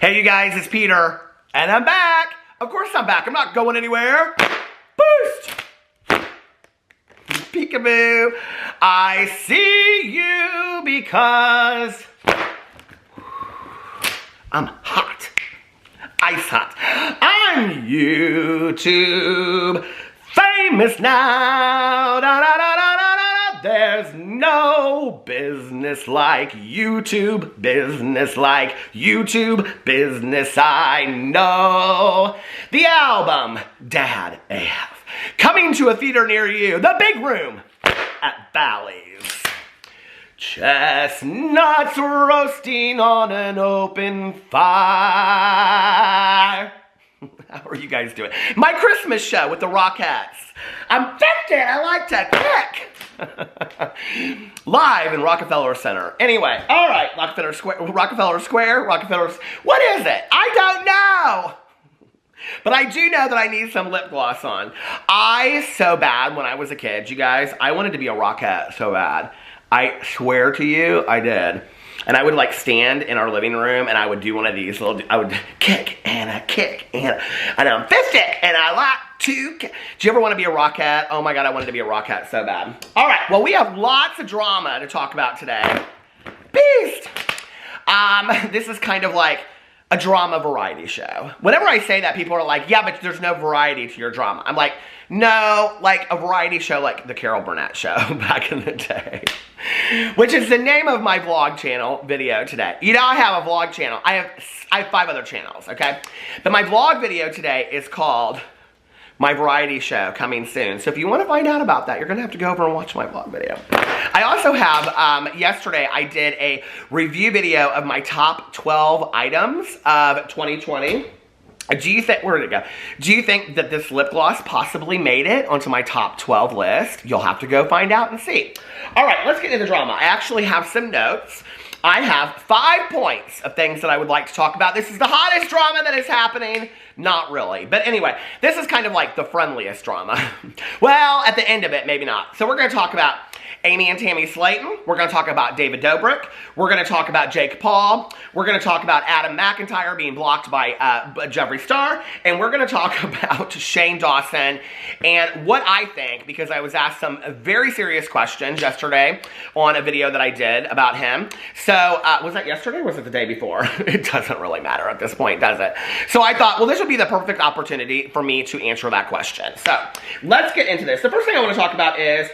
Hey you guys, it's Peter, and I'm back. Of course I'm back. I'm not going anywhere. Boost! Peekaboo. I see you because I'm hot. Ice hot. I'm YouTube famous now. Da, da, da, da, da, da. There's no business like YouTube. Business like YouTube. Business I know. The album Dad AF. Coming to a theater near you. The Big Room at Bally's. Chestnuts roasting on an open fire. How are you guys doing? My Christmas show with the Rockettes. I'm 50. I like to kick. Live in Rockefeller Center. Anyway, all right, Rockefeller Square. What is it? I don't know. But I do know that I need some lip gloss on. So bad when I was a kid, you guys, I wanted to be a Rockette so bad. I swear to you, I did. And I would like stand in our living room and I would do one of these little, I would kick and I'm 50 and I like to kick. Do you ever want to be a Rockette? Oh my God, I wanted to be a Rockette so bad. All right, well we have lots of drama to talk about today. Beast! This is kind of like a drama variety show. Whenever I say that, people are like, yeah, but there's no variety to your drama. I'm like, no, like a variety show like the Carol Burnett Show back in the day. Which is the name of my vlog channel video today. You know I have a vlog channel. I have 5 other channels, okay? But my vlog video today is called My Variety Show, coming soon. So if you want to find out about that, you're going to have to go over and watch my vlog video. I also have, yesterday I did a review video of my top 12 items of 2020. Do you think, where did it go? Do you think that this lip gloss possibly made it onto my top 12 list? You'll have to go find out and see. All right, let's get into the drama. I actually have some notes. I have 5 points of things that I would like to talk about. This is the hottest drama that is happening. Not really. But anyway, this is kind of like the friendliest drama. Well, at the end of it, maybe not. So we're going to talk about Amy and Tammy Slayton. We're going to talk about David Dobrik. We're going to talk about Jake Paul. We're going to talk about Adam McIntyre being blocked by Jeffree Star. And we're going to talk about Shane Dawson and what I think, because I was asked some very serious questions yesterday on a video that I did about him. So, was that yesterday or was it the day before? It doesn't really matter at this point, does it? So I thought, well, this would be the perfect opportunity for me to answer that question. So, let's get into this. The first thing I want to talk about is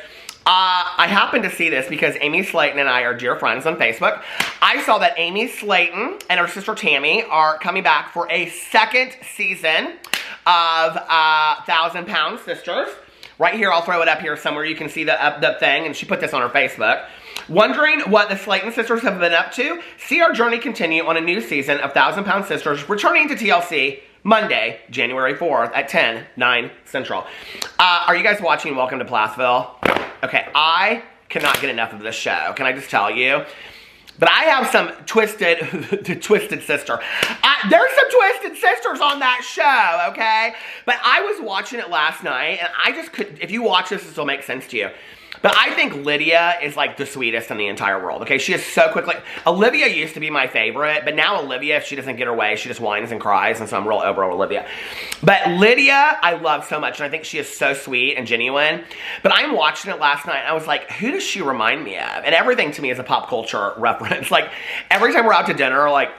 I happened to see this because Amy Slayton and I are dear friends on Facebook. I saw that Amy Slayton and her sister Tammy are coming back for a 2nd season of 1,000 Pound Sisters. Right here, I'll throw it up here somewhere. You can see the thing, and she put this on her Facebook. Wondering what the Slayton sisters have been up to? See our journey continue on a new season of 1,000 Pound Sisters, returning to TLC Monday, January 4th at 9 Central. Are you guys watching Welcome to Plathville? Okay, I cannot get enough of this show. Can I just tell you? But I have some twisted sister. There's some twisted sisters on that show, okay? But I was watching it last night, and I just couldn't. If you watch this will make sense to you. But I think Lydia is like the sweetest in the entire world, okay? She is so quick. Like, Olivia used to be my favorite, but now Olivia, if she doesn't get her way, she just whines and cries, and so I'm real over Olivia. But Lydia, I love so much, and I think she is so sweet and genuine. But I'm watching it last night, and I was like, who does she remind me of? And everything to me is a pop culture reference. Like, every time we're out to dinner, like,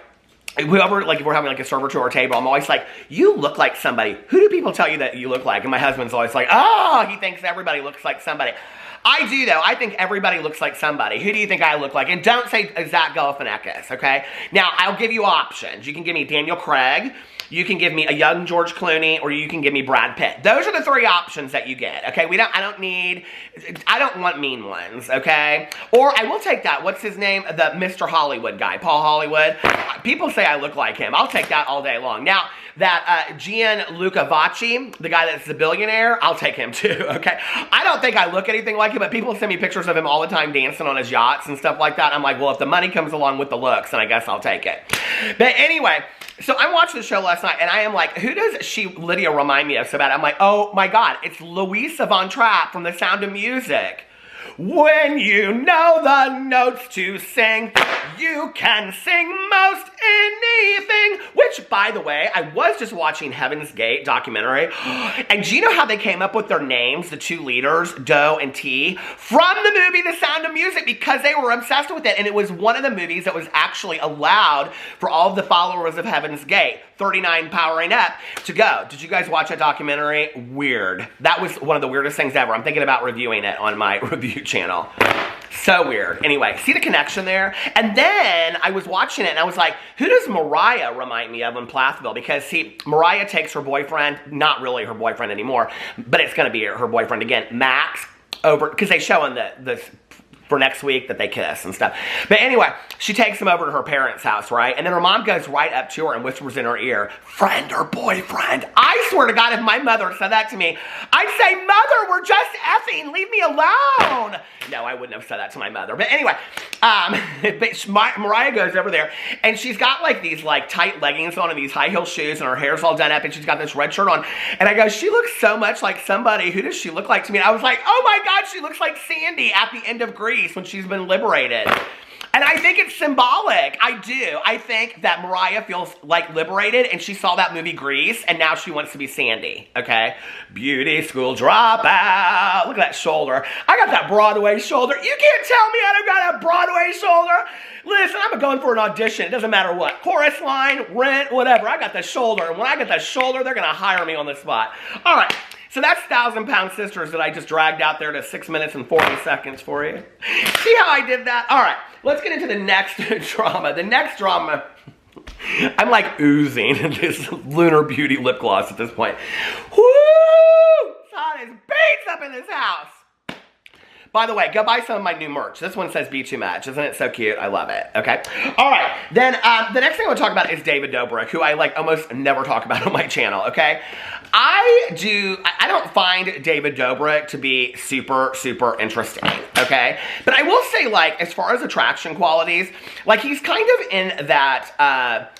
whoever, like, if we're having like a server to our table, I'm always like, you look like somebody. Who do people tell you that you look like? And my husband's always like, oh, he thinks everybody looks like somebody. I do, though. I think everybody looks like somebody. Who do you think I look like? And don't say Zach Galifianakis, okay? Now, I'll give you options. You can give me Daniel Craig, you can give me a young George Clooney, or you can give me Brad Pitt. Those are the 3 options that you get, okay? I don't want mean ones, okay? Or I will take that. What's his name? The Mr. Hollywood guy, Paul Hollywood. People say I look like him. I'll take that all day long. Now, that Gianluca Vacci, the guy that's the billionaire, I'll take him too, okay? I don't think I look anything like him, but people send me pictures of him all the time dancing on his yachts and stuff like that. I'm like, well, if the money comes along with the looks, then I guess I'll take it. But anyway, so I watched the show last night, and I am like, who does Lydia remind me of so bad? I'm like, oh my God, it's Louisa Von Trapp from The Sound of Music. When you know the notes to sing, you can sing most anything with which, by the way, I was just watching Heaven's Gate documentary, and do you know how they came up with their names, the two leaders, Doe and T, from the movie The Sound of Music, because they were obsessed with it, and it was one of the movies that was actually allowed for all of the followers of Heaven's Gate, 39 powering up, to go. Did you guys watch that documentary? Weird. That was one of the weirdest things ever. I'm thinking about reviewing it on my review channel. So weird. Anyway, see the connection there? And then I was watching it and I was like, who does Mariah remind me of in Plathville? Because see, Mariah takes her boyfriend, not really her boyfriend anymore, but it's going to be her boyfriend again, Max, over, because they show in the for next week that they kiss and stuff. But anyway, she takes him over to her parents' house, right? And then her mom goes right up to her and whispers in her ear, friend or boyfriend. I swear to God, if my mother said that to me, I'd say, Mother, we're just effing, leave me alone. No, I wouldn't have said that to my mother. But anyway, Mariah goes over there and she's got like these like tight leggings on and these high heel shoes and her hair's all done up and she's got this red shirt on. And I go, she looks so much like somebody. Who does she look like to me? And I was like, oh my God, she looks like Sandy at the end of Grease when she's been liberated. And I think it's symbolic. I do. I think that Mariah feels like liberated and she saw that movie Grease and now she wants to be Sandy, okay? Beauty school dropout. Look at that shoulder. I got that Broadway shoulder. You can't tell me I don't got a Broadway shoulder. Listen, I'm going for an audition. It doesn't matter what. Chorus line, rent, whatever. I got the shoulder. And when I get the shoulder, they're going to hire me on the spot. All right. So that's 1,000-Pound Sisters that I just dragged out there to 6 minutes and 40 seconds for you. See how I did that? All right, let's get into the next drama. The next drama, I'm like oozing this Lunar Beauty lip gloss at this point. Woo! It's hot as beats up in this house. By the way, go buy some of my new merch. This one says Be Too Much. Isn't it so cute? I love it. Okay. All right. Then the next thing I want to talk about is David Dobrik, who I like almost never talk about on my channel. Okay. I don't find David Dobrik to be super, super interesting. Okay. But I will say, like, as far as attraction qualities, like he's kind of in that,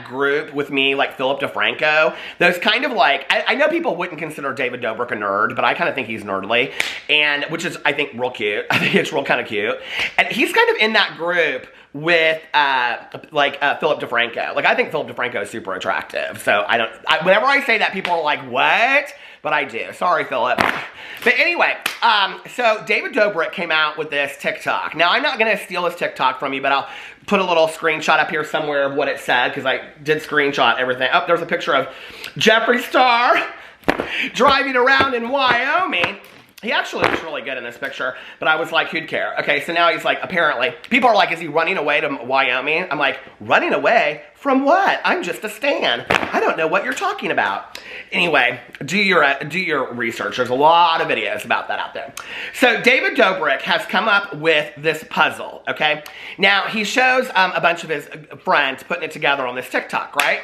group with me, like Philip DeFranco. Those kind of like, I know people wouldn't consider David Dobrik a nerd, but I kind of think he's nerdly, and which is, I think, real cute. I think it's real kind of cute. And he's kind of in that group with, Philip DeFranco. Like, I think Philip DeFranco is super attractive. So, whenever I say that, people are like, what? But I do. Sorry, Philip. But anyway, so David Dobrik came out with this TikTok. Now, I'm not going to steal this TikTok from you, but I'll put a little screenshot up here somewhere of what it said, because I did screenshot everything. Oh, there's a picture of Jeffree Star driving around in Wyoming. He actually looks really good in this picture, but I was like, who'd care? Okay, so now he's like, apparently, people are like, is he running away to Wyoming? I'm like, running away? From what? I'm just a stan. I don't know what you're talking about. Anyway, do your research. There's a lot of videos about that out there. So David Dobrik has come up with this puzzle, okay? Now, he shows a bunch of his friends putting it together on this TikTok, right?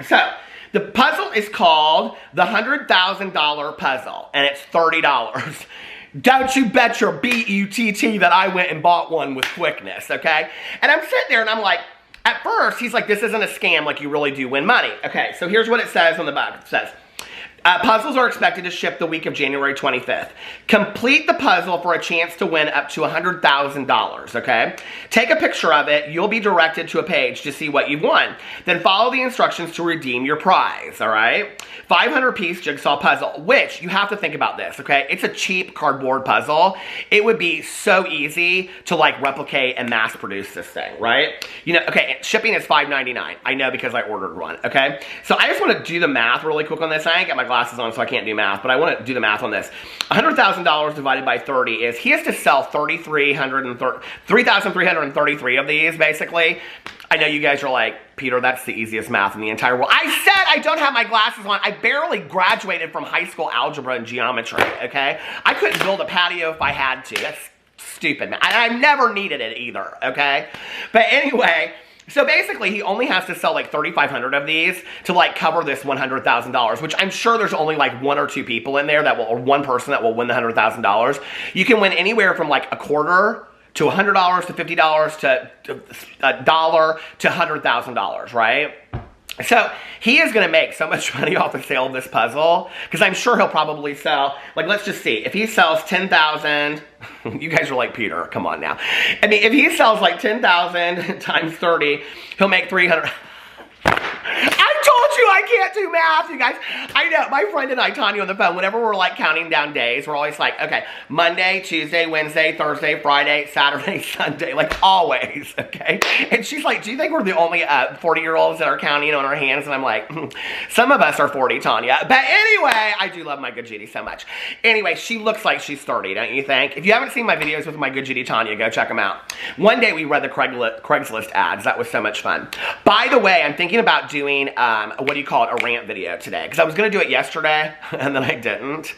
So, the puzzle is called the $100,000 puzzle, and it's $30. Don't you bet your B-U-T-T that I went and bought one with quickness, okay? And I'm sitting there and I'm like, at first, he's like, this isn't a scam, like you really do win money. Okay, so here's what it says on the back. It says, puzzles are expected to ship the week of January 25th. Complete the puzzle for a chance to win up to $100,000, okay? Take a picture of it. You'll be directed to a page to see what you've won. Then follow the instructions to redeem your prize, all right? 500-piece jigsaw puzzle, which you have to think about this, okay? It's a cheap cardboard puzzle. It would be so easy to, like, replicate and mass produce this thing, right? You know, okay, shipping is $5.99. I know because I ordered one, okay? So I just want to do the math really quick on this. I ain't got my glasses on, so I can't do math, but I want to do the math on this. $100,000 divided by 30 is, he has to sell 3,333 of these, basically. I know you guys are like, Peter, that's the easiest math in the entire world. I said I don't have my glasses on. I barely graduated from high school algebra and geometry, okay? I couldn't build a patio if I had to. That's stupid, man. I never needed it either, okay? But anyway, so basically, he only has to sell like 3,500 of these to like cover this $100,000, which I'm sure there's only like one or two people in there that will, or one person that will win the $100,000. You can win anywhere from like a quarter to $100 to $50 to $1 to $100,000, right? So he is going to make so much money off the sale of this puzzle, because I'm sure he'll probably sell, like, let's just see, if he sells 10,000, you guys are like, Peter, come on now. I mean, if he sells like 10,000 times 30, he'll make 300. I can't do math, you guys. I know, my friend and I, Tanya, on the phone, whenever we're like counting down days, we're always like, okay, Monday, Tuesday, Wednesday, Thursday, Friday, Saturday, Sunday, like always, okay? And she's like, do you think we're the only 40-year-olds that are counting on our hands? And I'm like, some of us are 40, Tanya. But anyway, I do love my good Judy so much. Anyway, she looks like she's 30, don't you think? If you haven't seen my videos with my good Judy Tanya, go check them out. One day we read the Craigslist ads. That was so much fun. By the way, I'm thinking about doing, what do you call it, a rant video today. Because I was going to do it yesterday, and then I didn't.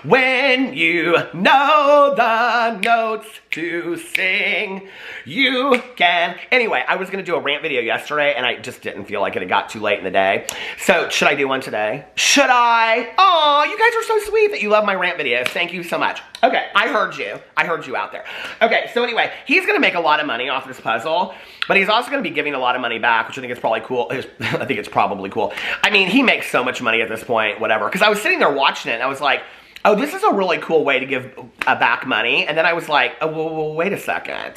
When you know the notes to sing, you can. Anyway, I was going to do a rant video yesterday, and I just didn't feel like it. It got too late in the day. So, should I do one today? Should I? Aw, you guys are so sweet that you love my rant videos. Thank you so much. Okay, I heard you. I heard you out there. Okay, so anyway, he's going to make a lot of money off this puzzle, but he's also going to be giving a lot of money back, which I think is probably cool. I think it's probably cool. I mean, he makes so much money at this point, whatever. Because I was sitting there watching it, and I was like, oh, this is a really cool way to give back money. And then I was like, oh, well, wait a second.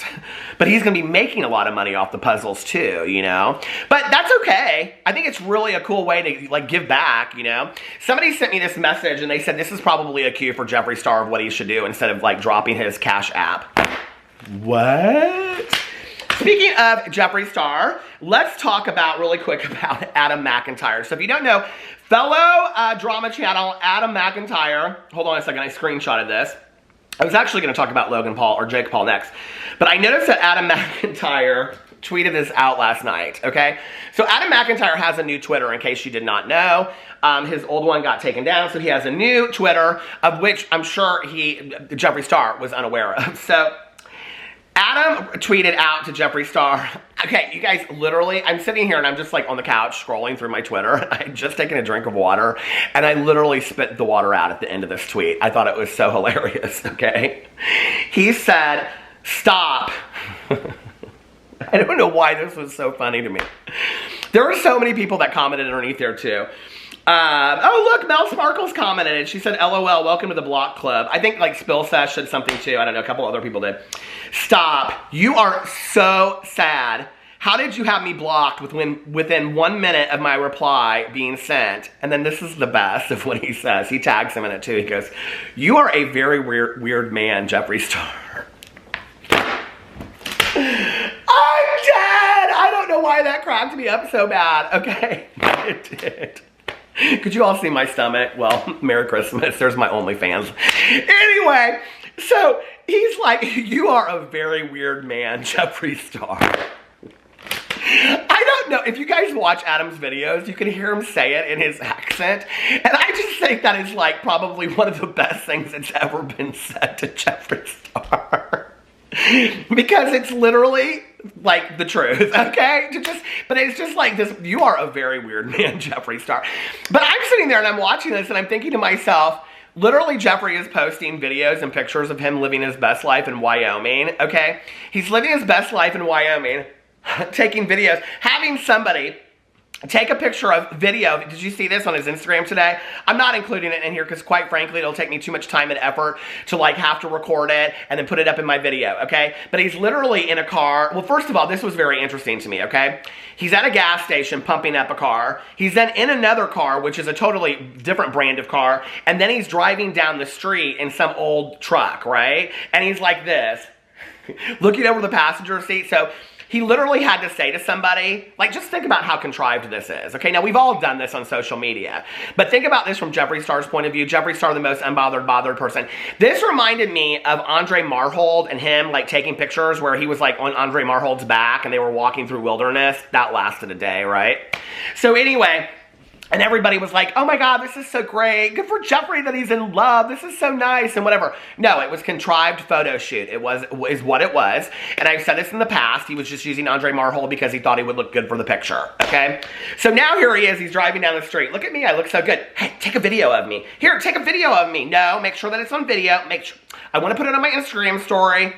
But he's going to be making a lot of money off the puzzles too, you know? But that's okay. I think it's really a cool way to, like, give back, you know? Somebody sent me this message, and they said this is probably a cue for Jeffree Star of what he should do instead of, like, dropping his Cash App. What? Speaking of Jeffree Star, let's talk about, really quick, about Adam McIntyre. So if you don't know, fellow drama channel Adam McIntyre, hold on a second, I screenshotted this. I was actually going to talk about Logan Paul or Jake Paul next, but I noticed that Adam McIntyre tweeted this out last night, okay? So Adam McIntyre has a new Twitter, in case you did not know. His old one got taken down, so he has a new Twitter, of which I'm sure Jeffree Star was unaware of. So Adam tweeted out to Jeffree Star, okay, you guys, literally, I'm sitting here and I'm just like on the couch scrolling through my Twitter. I had just taken a drink of water and I literally spit the water out at the end of this tweet. I thought it was so hilarious, okay? He said, stop. I don't know why this was so funny to me. There were so many people that commented underneath there too. Oh, look, Mel Sparkles commented and she said, LOL, welcome to the block club. I think like Spill Sesh said something too. I don't know, a couple other people did. Stop. You are so sad. How did you have me blocked within 1 minute of my reply being sent? And then this is the best of what he says. He tags him in it too. He goes, you are a very weird man, Jeffree Star. I'm dead. I don't know why that cracked me up so bad. Okay, it did. Could you all see my stomach? Well, Merry Christmas. There's my OnlyFans. Anyway, so he's like, you are a very weird man, Jeffree Star. I don't know. If you guys watch Adam's videos, you can hear him say it in his accent. And I just think that is like probably one of the best things that's ever been said to Jeffree Star. Because it's literally like the truth, okay? But it's just like this, you are a very weird man, Jeffree Star. But I'm sitting there and I'm watching this and I'm thinking to myself, literally Jeffree is posting videos and pictures of him living his best life in Wyoming, okay? He's living his best life in Wyoming, taking videos, having somebody take a picture of video. Did you see this on his Instagram today? I'm not including it in here because quite frankly, it'll take me too much time and effort to like have to record it and then put it up in my video, okay? But he's literally in a car. Well, first of all, this was very interesting to me, okay? He's at a gas station pumping up a car. He's then in another car, which is a totally different brand of car. And then he's driving down the street in some old truck, right? And he's like this, looking over the passenger seat. So he literally had to say to somebody, like, just think about how contrived this is. Okay, now we've all done this on social media, but think about this from Jeffree Star's point of view. Jeffree Star, the most bothered person. This reminded me of Andre Marhold and him, like, taking pictures where he was, like, on Andre Marhold's back and they were walking through wilderness. That lasted a day, right? So anyway, and everybody was like, oh my God, this is so great. Good for Jeffree that he's in love. This is so nice and whatever. No, it was contrived photo shoot. Is what it was. And I've said this in the past. He was just using Andre Marhold because he thought he would look good for the picture. Okay? So now here he is. He's driving down the street. Look at me. I look so good. Hey, take a video of me. Here, take a video of me. No, make sure that it's on video. Make sure. I want to put it on my Instagram story.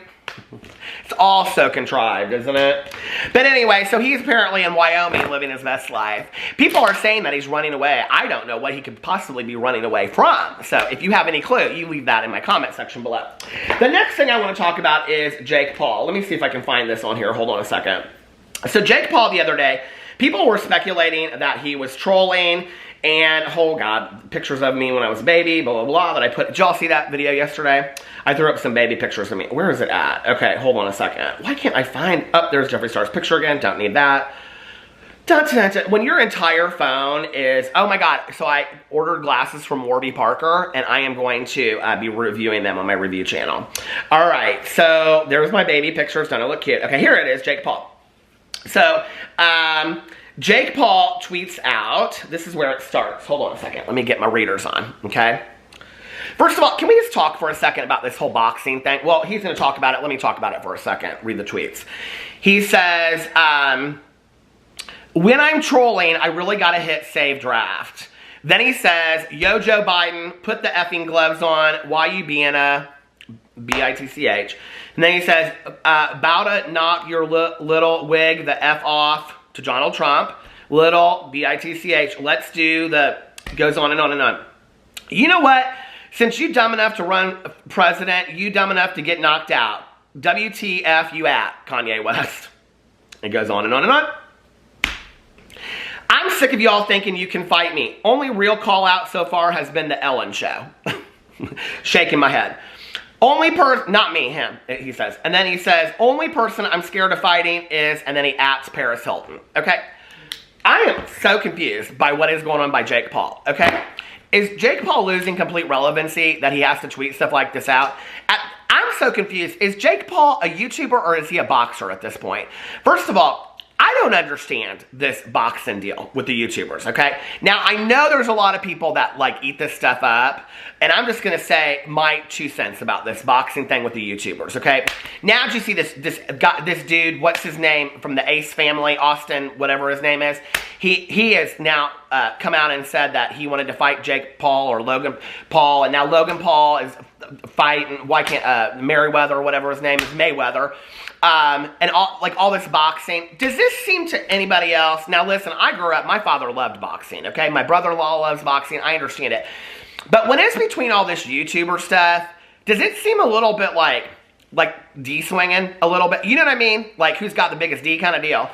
It's all so contrived, isn't it? But anyway, so he's apparently in Wyoming living his best life. People are saying that he's running away. I don't know what he could possibly be running away from. So if you have any clue, you leave that in my comment section below. The next thing I want to talk about is Jake Paul. Let me see if I can find this on here. Hold on a second. So Jake Paul the other day people were speculating that he was trolling, and, oh God, pictures of me when I was a baby, blah, blah, blah, that I put. Did y'all see that video yesterday? I threw up some baby pictures of me. Where is it at? Okay, hold on a second. Why can't I find, oh, there's Jeffree Star's picture again, don't need that. Dun, dun, dun. When your entire phone is, oh my God, so I ordered glasses from Warby Parker, and I am going to be reviewing them on my review channel. All right, so there's my baby pictures. Don't it look cute? Okay, here it is, Jake Paul. So, Jake Paul tweets out, this is where it starts. Hold on a second, let me get my readers on, okay? First of all, can we just talk for a second about this whole boxing thing? Well, he's gonna talk about it, let me talk about it for a second. Read the tweets. He says, when I'm trolling, I really gotta hit save draft. Then he says, yo, Joe Biden, put the effing gloves on. Why you being a B-I-T-C-H? And then he says, about to knock your little wig the F off to Donald Trump. Little B-I-T-C-H. Let's do the, goes on and on and on. You know what? Since you dumb enough to run president, you dumb enough to get knocked out. WTF you at, Kanye West. It goes on and on and on. I'm sick of y'all thinking you can fight me. Only real call out so far has been the Ellen show. Shaking my head. Only person, not me, him, he says. And then he says, only person I'm scared of fighting is, and then he adds Paris Hilton. Okay? I am so confused by what is going on by Jake Paul. Okay? Is Jake Paul losing complete relevancy that he has to tweet stuff like this out? I'm so confused. Is Jake Paul a YouTuber or is he a boxer at this point? First of all, I don't understand this boxing deal with the YouTubers, okay? Now, I know there's a lot of people that, like, eat this stuff up, and I'm just gonna say my 2 cents about this boxing thing with the YouTubers, okay? Now, did you see this dude, what's his name, from the Ace family, Austin, whatever his name is? He has now come out and said that he wanted to fight Jake Paul or Logan Paul, and now Logan Paul is fighting, why can't, Merriweather or whatever his name is, Mayweather. And all this boxing. Does this seem to anybody else? Now listen, I grew up, my father loved boxing, okay? My brother-in-law loves boxing, I understand it. But when it's between all this YouTuber stuff, does it seem a little bit like D-swinging a little bit? You know what I mean? Like, who's got the biggest D kind of deal.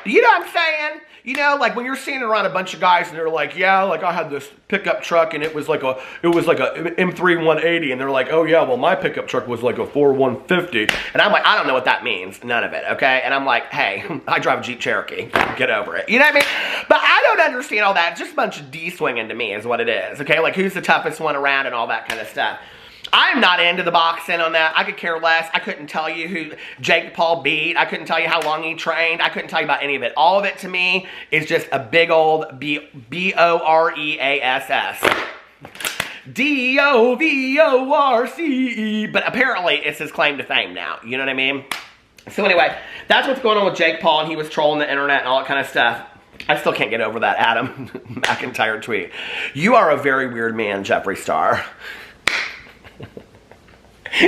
You know what I'm saying? You know, like when you're standing around a bunch of guys and they're like, yeah, like I had this pickup truck and it was like a M3 180, and they're like, oh yeah, well my pickup truck was like a 4 150, and I'm like, I don't know what that means, none of it, okay? And I'm like, hey, I drive a Jeep Cherokee, get over it, you know what I mean? But I don't understand all that. It's just a bunch of D-swinging to me is what it is, okay? Like who's the toughest one around and all that kind of stuff. I'm not into the boxing on that. I could care less. I couldn't tell you who Jake Paul beat. I couldn't tell you how long he trained. I couldn't tell you about any of it. All of it to me is just a big old B-O-R-E-A-S-S. D-O-V-O-R-C-E. But apparently it's his claim to fame now. You know what I mean? So anyway, that's what's going on with Jake Paul, and he was trolling the internet and all that kind of stuff. I still can't get over that Adam McIntyre tweet. You are a very weird man, Jeffree Star.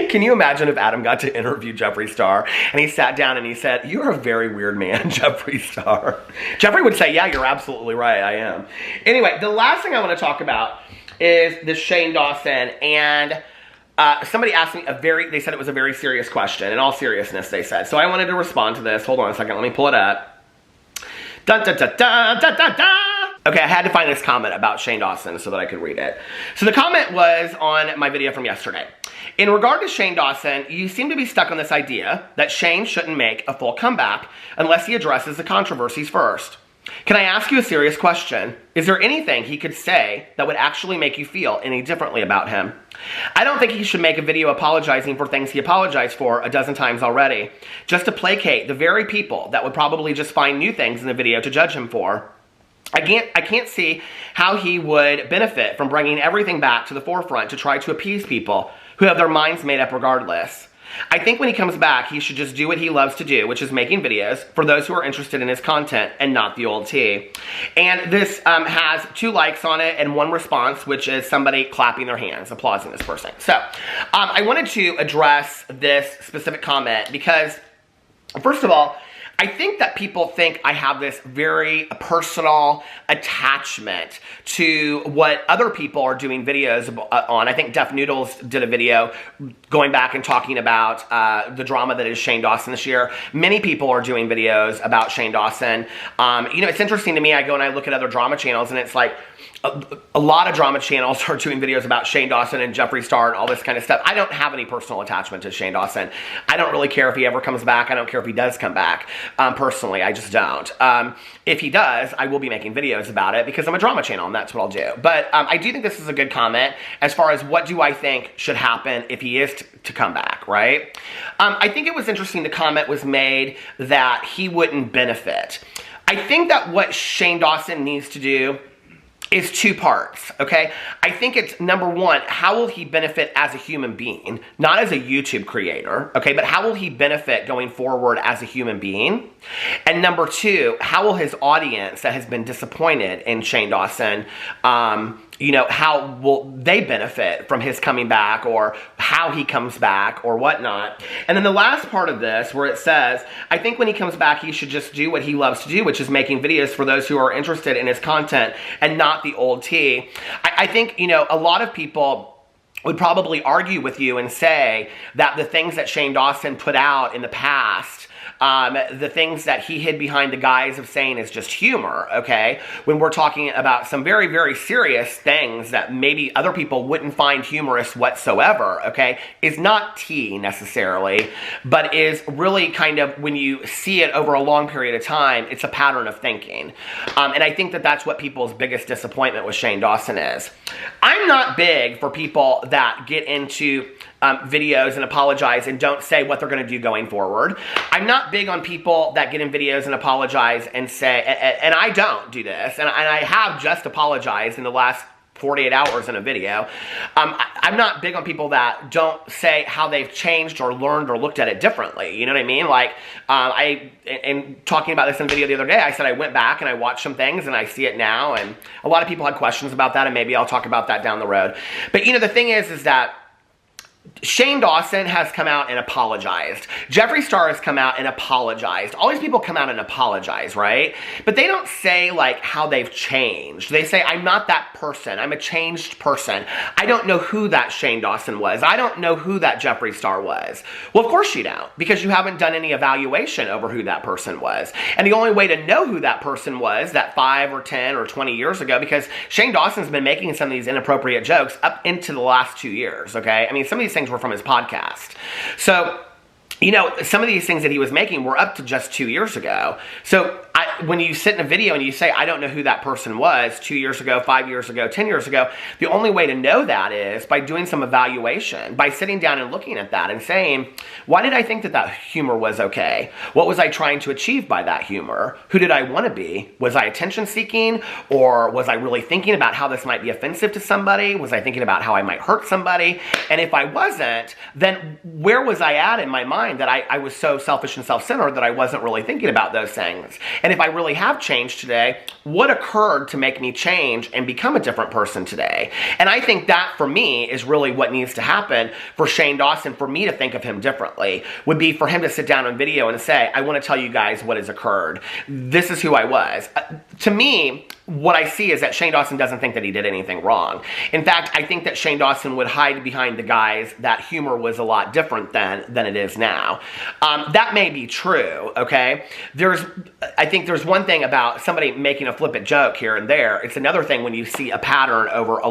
Can you imagine if Adam got to interview Jeffree Star and he sat down and he said, you're a very weird man, Jeffree Star. Jeffree would say, yeah, you're absolutely right, I am. Anyway, the last thing I want to talk about is this Shane Dawson, and somebody asked me they said it was a very serious question, in all seriousness, they said. So I wanted to respond to this. Hold on a second, let me pull it up. Dun, dun, dun, dun, dun, dun, dun. Okay, I had to find this comment about Shane Dawson so that I could read it. So the comment was on my video from yesterday. In regard to Shane Dawson, you seem to be stuck on this idea that Shane shouldn't make a full comeback unless he addresses the controversies first. Can I ask you a serious question? Is there anything he could say that would actually make you feel any differently about him? I don't think he should make a video apologizing for things he apologized for a dozen times already, just to placate the very people that would probably just find new things in the video to judge him for. I can't see how he would benefit from bringing everything back to the forefront to try to appease people who have their minds made up regardless. I think when he comes back, he should just do what he loves to do, which is making videos for those who are interested in his content and not the old tea. And this has 2 likes on it and 1 response, which is somebody clapping their hands, applauding this person. So I wanted to address this specific comment because, first of all, I think that people think I have this very personal attachment to what other people are doing videos on. I think Def Noodles did a video going back and talking about the drama that is Shane Dawson this year. Many people are doing videos about Shane Dawson. You know, it's interesting to me, I go and I look at other drama channels, and it's like, a lot of drama channels are doing videos about Shane Dawson and Jeffree Star and all this kind of stuff. I don't have any personal attachment to Shane Dawson. I don't really care if he ever comes back. I don't care if he does come back. Personally, I just don't. If he does, I will be making videos about it because I'm a drama channel and that's what I'll do. But I do think this is a good comment as far as what do I think should happen if he is to come back, right? I think it was interesting the comment was made that he wouldn't benefit. I think that what Shane Dawson needs to do is two parts, okay? I think it's, number one, how will he benefit as a human being? Not as a YouTube creator, okay? But how will he benefit going forward as a human being? And number two, how will his audience that has been disappointed in Shane Dawson, you know, how will they benefit from his coming back, or how he comes back, or whatnot? And then the last part of this, where it says, I think when he comes back, he should just do what he loves to do, which is making videos for those who are interested in his content and not the old T. I think, you know, a lot of people would probably argue with you and say that the things that Shane Dawson put out in the past, the things that he hid behind the guise of saying is just humor, okay? When we're talking about some very, very serious things that maybe other people wouldn't find humorous whatsoever, okay, is not tea necessarily, but is really kind of, when you see it over a long period of time, it's a pattern of thinking. And I think that that's what people's biggest disappointment with Shane Dawson is. I'm not big for people that get into videos and apologize and don't say what they're going to do going forward. I'm not big on people that get in videos and apologize and say, and I don't do this, and I have just apologized in the last 48 hours in a video. I'm not big on people that don't say how they've changed or learned or looked at it differently. You know what I mean? Like, in talking about this in a video the other day, I said I went back and I watched some things and I see it now, and a lot of people had questions about that, and maybe I'll talk about that down the road. But, you know, the thing is that Shane Dawson has come out and apologized. Jeffree Star has come out and apologized. All these people come out and apologize, right? But they don't say, like, how they've changed. They say, I'm not that person. I'm a changed person. I don't know who that Shane Dawson was. I don't know who that Jeffree Star was. Well, of course you don't, because you haven't done any evaluation over who that person was. And the only way to know who that person was, that 5 or 10 or 20 years ago, because Shane Dawson's been making some of these inappropriate jokes up into the last 2 years, okay? I mean, some of these things were from his podcast. So, you know, some of these things that he was making were up to just 2 years ago. So when you sit in a video and you say, I don't know who that person was 2 years ago, 5 years ago, 10 years ago, the only way to know that is by doing some evaluation, by sitting down and looking at that and saying, why did I think that that humor was okay? What was I trying to achieve by that humor? Who did I want to be? Was I attention seeking, or was I really thinking about how this might be offensive to somebody? Was I thinking about how I might hurt somebody? And if I wasn't, then where was I at in my mind that I was so selfish and self-centered that I wasn't really thinking about those things? And if I really have changed today, what occurred to make me change and become a different person today? And I think that, for me, is really what needs to happen for Shane Dawson, for me to think of him differently, would be for him to sit down on video and say, I want to tell you guys what has occurred. This is who I was. To me, what I see is that Shane Dawson doesn't think that he did anything wrong. In fact, I think that Shane Dawson would hide behind the guise that humor was a lot different than it is now. That may be true, okay? I think there's one thing about somebody making a flippant joke here and there. It's another thing when you see a pattern over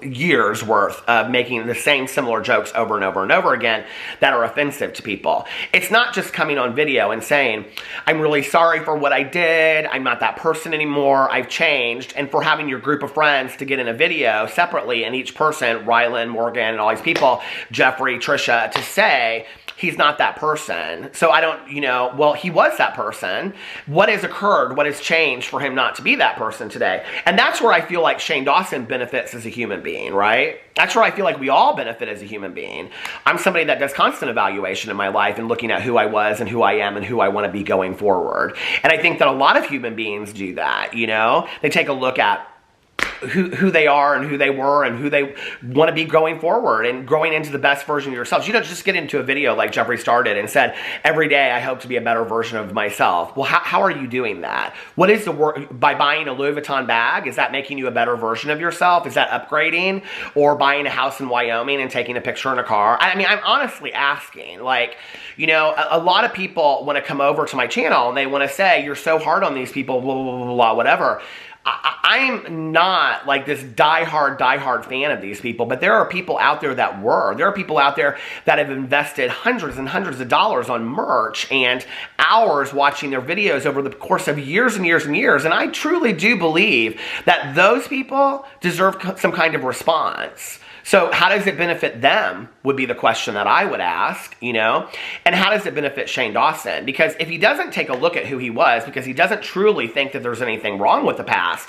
years worth of making the same similar jokes over and over and over again that are offensive to people. It's not just coming on video and saying, I'm really sorry for what I did. I'm not that person anymore. I've changed. And for having your group of friends to get in a video separately, and each person, Rylan, Morgan, and all these people, Jeffree, Trisha, to say, he's not that person. So I don't, you know, well, he was that person. What has occurred? What has changed for him not to be that person today? And that's where I feel like Shane Dawson benefits as a human being, right? That's where I feel like we all benefit as a human being. I'm somebody that does constant evaluation in my life and looking at who I was and who I am and who I want to be going forward. And I think that a lot of human beings do that, you know? They take a look at who they are and who they were and who they want to be going forward and growing into the best version of yourselves. You don't just get into a video like Jeffree started and said, every day I hope to be a better version of myself. Well, how are you doing that? What is the work? By buying a Louis Vuitton bag, is that making you a better version of yourself? Is that upgrading? Or buying a house in Wyoming and taking a picture in a car? I mean, I'm honestly asking, like, you know, a lot of people want to come over to my channel and they want to say, you're so hard on these people, blah, blah, blah, blah, whatever. I'm not like this diehard fan of these people, but there are people out there that were. There are people out there that have invested hundreds and hundreds of dollars on merch and hours watching their videos over the course of years and years and years. And I truly do believe that those people deserve some kind of response. So how does it benefit them would be the question that I would ask, you know? And how does it benefit Shane Dawson? Because if he doesn't take a look at who he was, because he doesn't truly think that there's anything wrong with the past,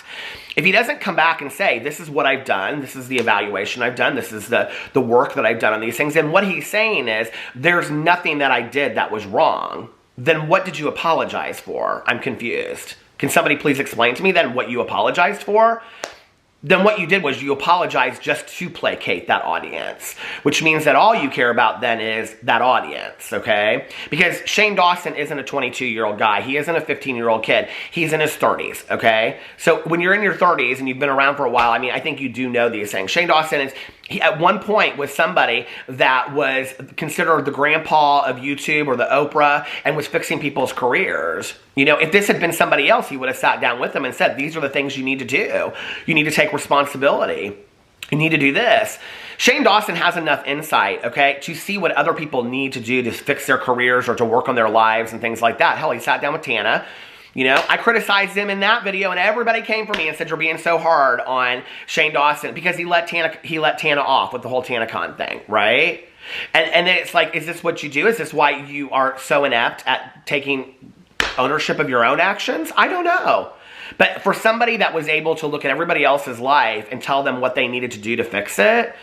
if he doesn't come back and say, this is what I've done, this is the evaluation I've done, this is the work that I've done on these things, and what he's saying is, there's nothing that I did that was wrong, then what did you apologize for? I'm confused. Can somebody please explain to me then what you apologized for? Then what you did was you apologized just to placate that audience, which means that all you care about then is that audience, okay? Because Shane Dawson isn't a 22-year-old guy. He isn't a 15-year-old kid. He's in his 30s, okay? So when you're in your 30s and you've been around for a while, I mean, I think you do know these things. Shane Dawson is, he, at one point, was somebody that was considered the grandpa of YouTube or the Oprah and was fixing people's careers. You know, if this had been somebody else, he would have sat down with them and said, these are the things you need to do. You need to take responsibility. You need to do this. Shane Dawson has enough insight, okay, to see what other people need to do to fix their careers or to work on their lives and things like that. Hell, he sat down with Tana. You know, I criticized him in that video, and everybody came for me and said, you're being so hard on Shane Dawson because he let Tana off with the whole TanaCon thing, right? And then it's like, is this what you do? Is this why you are so inept at taking ownership of your own actions? I don't know. But for somebody that was able to look at everybody else's life and tell them what they needed to do to fix it,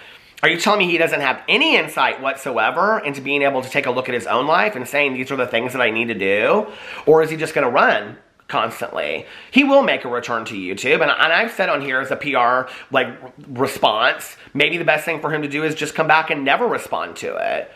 are you telling me he doesn't have any insight whatsoever into being able to take a look at his own life and saying these are the things that I need to do? Or is he just going to run constantly? He will make a return to YouTube, and I've said on here as a PR response, maybe the best thing for him to do is just come back and never respond to it.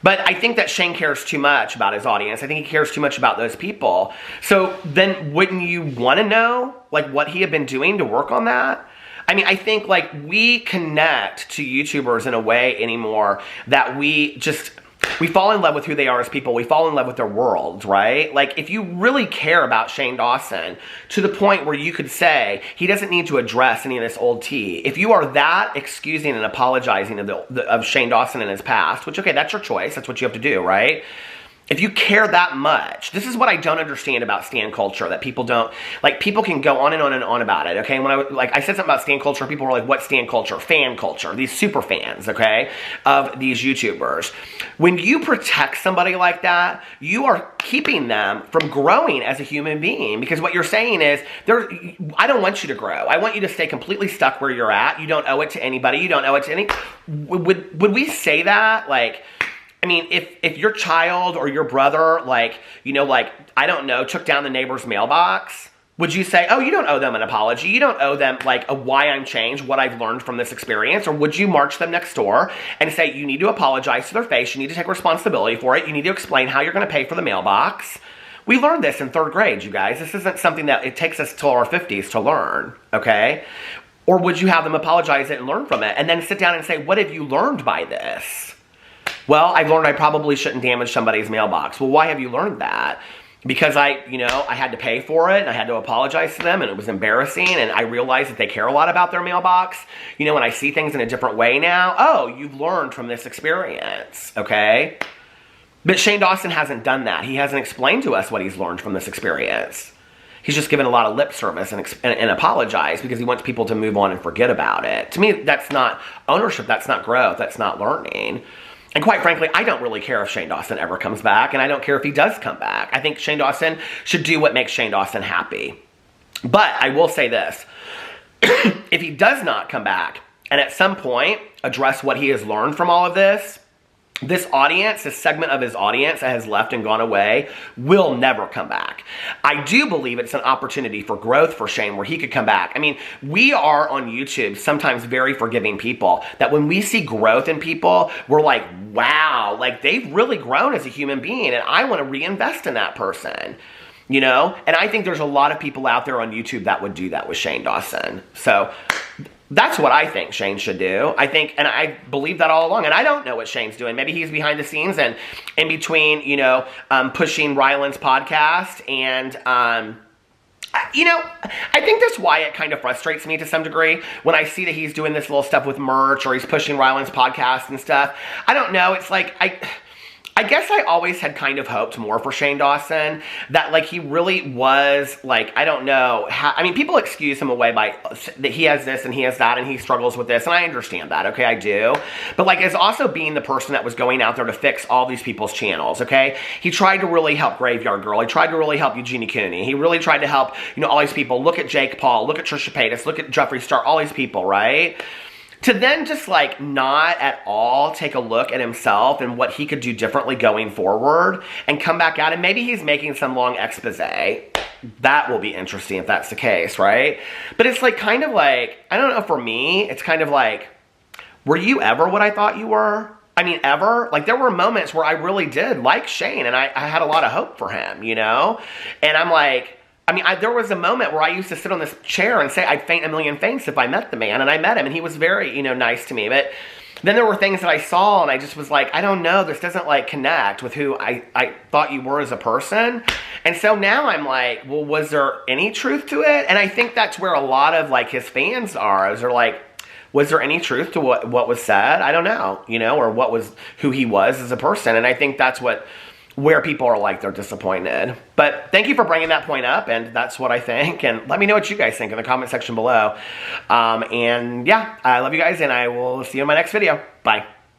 But I think that Shane cares too much about his audience. I think he cares too much about those people. So then wouldn't you want to know like what he had been doing to work on that? I mean, I think like we connect to YouTubers in a way anymore that we fall in love with who they are as people. We fall in love with their worlds, right? Like if you really care about Shane Dawson to the point where you could say he doesn't need to address any of this old tea. If you are that excusing and apologizing of Shane Dawson in his past, which, okay, that's your choice. That's what you have to do, right? If you care that much, this is what I don't understand about stan culture, that people don't, like, people can go on and on and on about it, okay? When I said something about stan culture, people were like, what stan culture? Fan culture, these super fans, okay, of these YouTubers. When you protect somebody like that, you are keeping them from growing as a human being, because what you're saying is, I don't want you to grow. I want you to stay completely stuck where you're at. You don't owe it to anybody. You don't owe it to any, would we say that? Like, I mean, if your child or your brother, like, you know, like, I don't know, took down the neighbor's mailbox, would you say, oh, you don't owe them an apology? You don't owe them, like, a why I'm changed, what I've learned from this experience? Or would you march them next door and say, you need to apologize to their face, you need to take responsibility for it, you need to explain how you're going to pay for the mailbox? We learned this in 3rd grade, you guys. This isn't something that it takes us till our 50s to learn, okay? Or would you have them apologize it and learn from it, and then sit down and say, what have you learned by this? Well, I've learned I probably shouldn't damage somebody's mailbox. Well, why have you learned that? Because I had to pay for it, and I had to apologize to them, and it was embarrassing, and I realized that they care a lot about their mailbox. You know, when I see things in a different way now, oh, you've learned from this experience, okay? But Shane Dawson hasn't done that. He hasn't explained to us what he's learned from this experience. He's just given a lot of lip service and apologized because he wants people to move on and forget about it. To me, that's not ownership, that's not growth, that's not learning. And quite frankly, I don't really care if Shane Dawson ever comes back, and I don't care if he does come back. I think Shane Dawson should do what makes Shane Dawson happy. But I will say this. If he does not come back, and at some point address what he has learned from all of this, this audience, this segment of his audience that has left and gone away, will never come back. I do believe it's an opportunity for growth for Shane where he could come back. I mean, we are on YouTube sometimes very forgiving people that when we see growth in people, we're like, wow, like they've really grown as a human being and I want to reinvest in that person. You know? And I think there's a lot of people out there on YouTube that would do that with Shane Dawson. So that's what I think Shane should do. I think, and I believe that all along. And I don't know what Shane's doing. Maybe he's behind the scenes and in between, you know, pushing Ryland's podcast. And, you know, I think that's why it kind of frustrates me to some degree when I see that he's doing this little stuff with merch or he's pushing Ryland's podcast and stuff. I don't know. It's like, I guess I always had kind of hoped more for Shane Dawson, that like he really was like, I don't know, I mean, people excuse him away by that he has this and he has that and he struggles with this, and I understand that, okay, I do, but like as also being the person that was going out there to fix all these people's channels, okay, he tried to really help Graveyard Girl, he tried to really help Eugenie Cooney, he really tried to help, you know, all these people, look at Jake Paul, look at Trisha Paytas, look at Jeffree Star, all these people, right? To then just like not at all take a look at himself and what he could do differently going forward and come back out and maybe he's making some long expose. That will be interesting if that's the case, right? But it's like kind of like, I don't know, for me, it's kind of like, were you ever what I thought you were? I mean, ever? Like there were moments where I really did like Shane and I had a lot of hope for him, you know? And I'm like, I mean, there was a moment where I used to sit on this chair and say I'd faint a million faints if I met the man, and I met him, and he was very, you know, nice to me. But then there were things that I saw, and I just was like, I don't know, this doesn't, like, connect with who I thought you were as a person. And so now I'm like, well, was there any truth to it? And I think that's where a lot of, like, his fans are, is they're like, was there any truth to what was said? I don't know, you know, or who he was as a person. And I think that's where people are like, they're disappointed. But thank you for bringing that point up, and that's what I think. And let me know what you guys think in the comment section below. And yeah, I love you guys, and I will see you in my next video. Bye.